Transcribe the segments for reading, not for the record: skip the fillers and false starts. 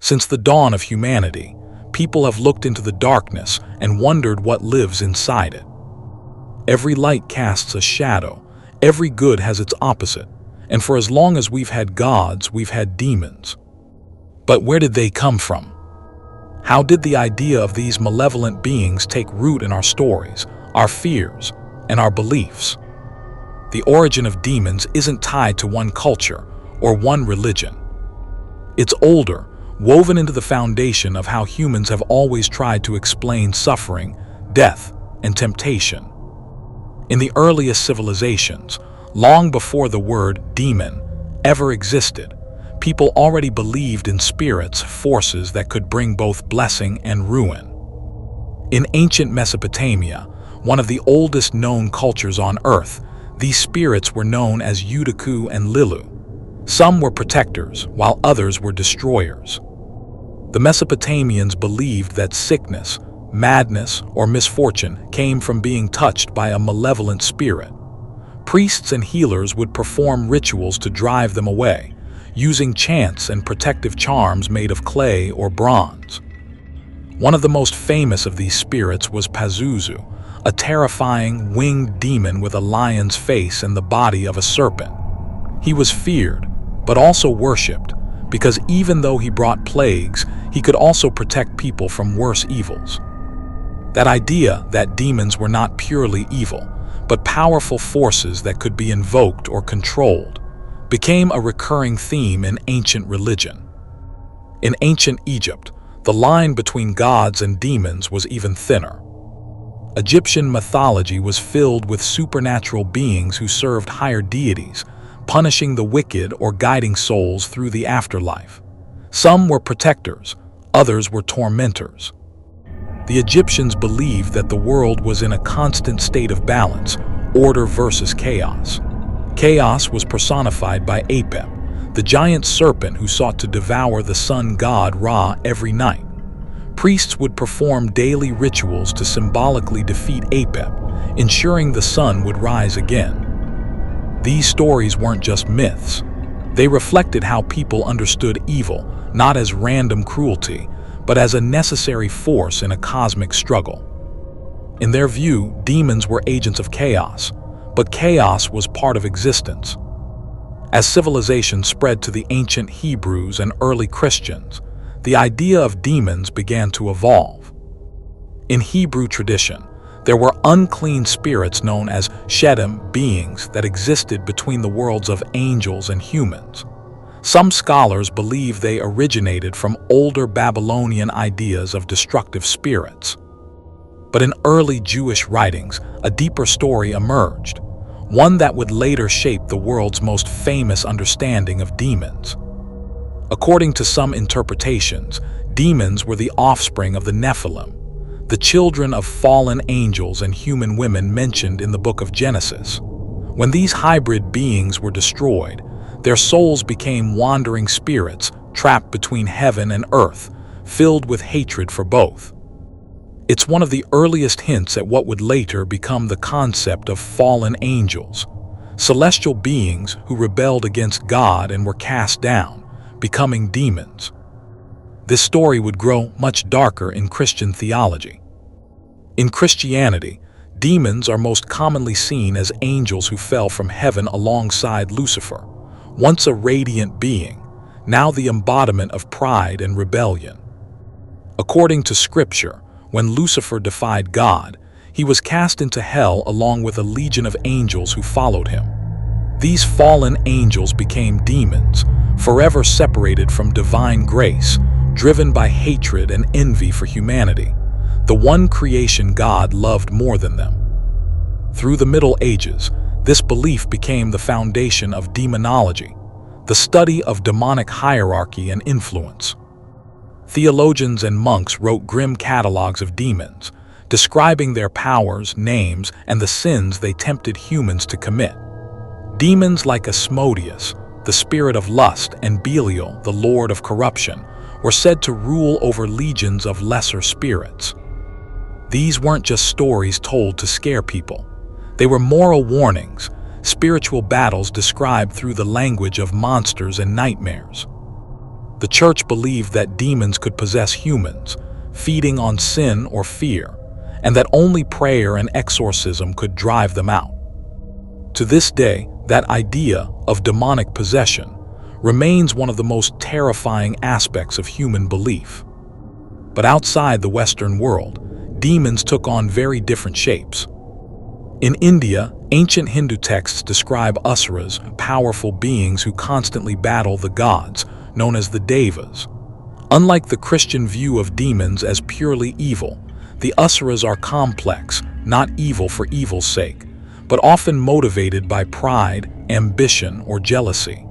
Since the dawn of humanity, people have looked into the darkness and wondered what lives inside it. Every light casts a shadow, every good has its opposite, and for as long as we've had gods, we've had demons. But where did they come from? How did the idea of these malevolent beings take root in our stories, our fears, and our beliefs? The origin of demons isn't tied to one culture or one religion. It's older, woven into the foundation of how humans have always tried to explain suffering, death, and temptation. In the earliest civilizations, long before the word demon ever existed, people already believed in spirits, forces that could bring both blessing and ruin. In ancient Mesopotamia, one of the oldest known cultures on Earth, these spirits were known as Udiku and Lilu. Some were protectors, while others were destroyers. The Mesopotamians believed that sickness, madness, or misfortune came from being touched by a malevolent spirit. Priests and healers would perform rituals to drive them away, using chants and protective charms made of clay or bronze. One of the most famous of these spirits was Pazuzu, a terrifying winged demon with a lion's face and the body of a serpent. He was feared, but also worshipped, because even though he brought plagues, he could also protect people from worse evils. That idea that demons were not purely evil, but powerful forces that could be invoked or controlled, became a recurring theme in ancient religion. In ancient Egypt, the line between gods and demons was even thinner. Egyptian mythology was filled with supernatural beings who served higher deities, punishing the wicked or guiding souls through the afterlife. Some were protectors, others were tormentors. The Egyptians believed that the world was in a constant state of balance, order versus chaos. Chaos was personified by Apep, the giant serpent who sought to devour the sun god Ra every night. Priests would perform daily rituals to symbolically defeat Apep, ensuring the sun would rise again. These stories weren't just myths. They reflected how people understood evil, not as random cruelty, but as a necessary force in a cosmic struggle. In their view, demons were agents of chaos, but chaos was part of existence. As civilization spread to the ancient Hebrews and early Christians, the idea of demons began to evolve. In Hebrew tradition, there were unclean spirits known as Shedim, beings that existed between the worlds of angels and humans. Some scholars believe they originated from older Babylonian ideas of destructive spirits. But in early Jewish writings, a deeper story emerged, one that would later shape the world's most famous understanding of demons. According to some interpretations, demons were the offspring of the Nephilim, the children of fallen angels and human women mentioned in the book of Genesis. When these hybrid beings were destroyed, their souls became wandering spirits trapped between heaven and earth, filled with hatred for both. It's one of the earliest hints at what would later become the concept of fallen angels, celestial beings who rebelled against God and were cast down, becoming demons. This story would grow much darker in Christian theology. In Christianity, demons are most commonly seen as angels who fell from heaven alongside Lucifer, once a radiant being, now the embodiment of pride and rebellion. According to Scripture, when Lucifer defied God, he was cast into hell along with a legion of angels who followed him. These fallen angels became demons, forever separated from divine grace, driven by hatred and envy for humanity, the one creation God loved more than them. Through the Middle Ages, this belief became the foundation of demonology, the study of demonic hierarchy and influence. Theologians and monks wrote grim catalogs of demons, describing their powers, names, and the sins they tempted humans to commit. Demons like Asmodeus, the spirit of lust, and Belial, the lord of corruption, were said to rule over legions of lesser spirits. These weren't just stories told to scare people. They were moral warnings, spiritual battles described through the language of monsters and nightmares. The church believed that demons could possess humans, feeding on sin or fear, and that only prayer and exorcism could drive them out. To this day, that idea of demonic possession remains one of the most terrifying aspects of human belief. But outside the Western world, demons took on very different shapes. In India, ancient Hindu texts describe asuras, powerful beings who constantly battle the gods, known as the Devas. Unlike the Christian view of demons as purely evil, the asuras are complex, not evil for evil's sake, but often motivated by pride, ambition, or jealousy.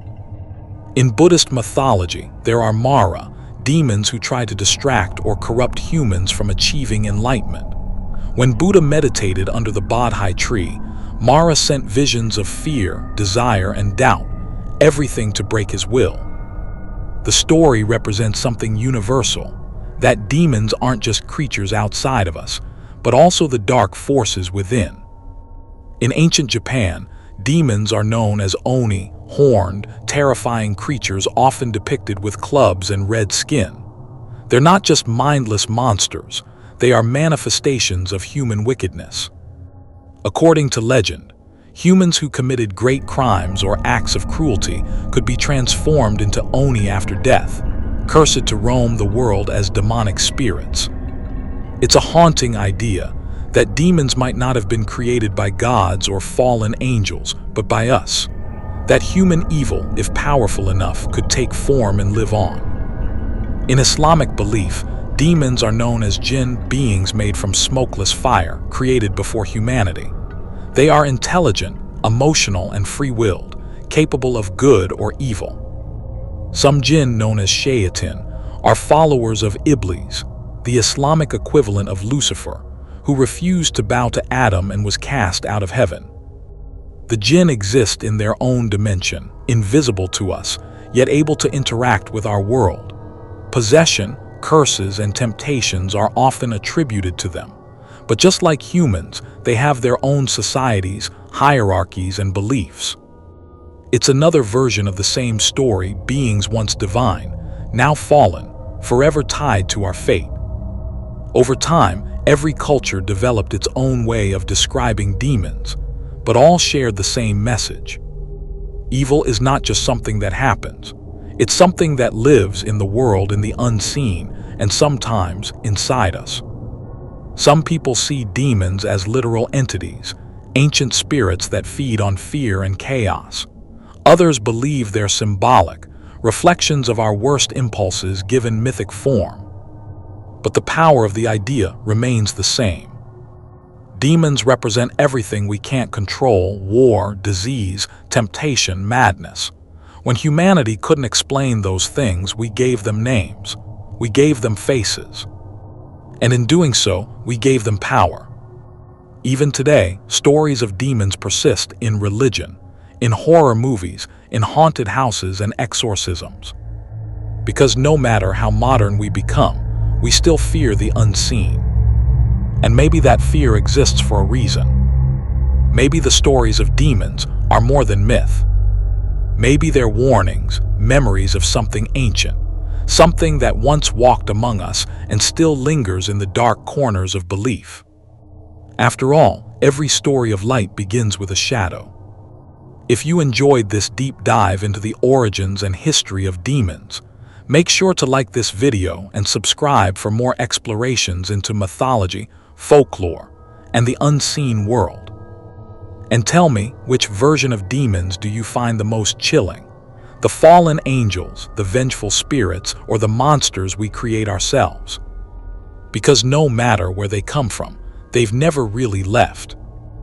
In Buddhist mythology, there are Mara, demons who try to distract or corrupt humans from achieving enlightenment. When Buddha meditated under the Bodhi tree, Mara sent visions of fear, desire, and doubt, everything to break his will. The story represents something universal, that demons aren't just creatures outside of us, but also the dark forces within. In ancient Japan, demons are known as oni, horned, terrifying creatures often depicted with clubs and red skin. They're not just mindless monsters, they are manifestations of human wickedness. According to legend, humans who committed great crimes or acts of cruelty could be transformed into oni after death, cursed to roam the world as demonic spirits. It's a haunting idea that demons might not have been created by gods or fallen angels, but by us. That human evil, if powerful enough, could take form and live on. In Islamic belief, demons are known as jinn, beings made from smokeless fire, created before humanity. They are intelligent, emotional, and free-willed, capable of good or evil. Some jinn, known as shayatin, are followers of Iblis, the Islamic equivalent of Lucifer, who refused to bow to Adam and was cast out of heaven. The jinn exist in their own dimension, invisible to us, yet able to interact with our world. Possession, curses, and temptations are often attributed to them. But just like humans, they have their own societies, hierarchies, and beliefs. It's another version of the same story, beings once divine, now fallen, forever tied to our fate. Over time, every culture developed its own way of describing demons, but all shared the same message. Evil is not just something that happens. It's something that lives in the world in the unseen and sometimes inside us. Some people see demons as literal entities, ancient spirits that feed on fear and chaos. Others believe they're symbolic, reflections of our worst impulses given mythic form. But the power of the idea remains the same. Demons represent everything we can't control: war, disease, temptation, madness. When humanity couldn't explain those things, we gave them names. We gave them faces. And in doing so, we gave them power. Even today, stories of demons persist in religion, in horror movies, in haunted houses and exorcisms. Because no matter how modern we become, we still fear the unseen. And maybe that fear exists for a reason. Maybe the stories of demons are more than myth. Maybe they're warnings, memories of something ancient, something that once walked among us and still lingers in the dark corners of belief. After all, every story of light begins with a shadow. If you enjoyed this deep dive into the origins and history of demons, make sure to like this video and subscribe for more explorations into mythology, folklore, and the unseen world. And tell me, which version of demons do you find the most chilling? The fallen angels, the vengeful spirits, or the monsters we create ourselves? Because no matter where they come from, they've never really left.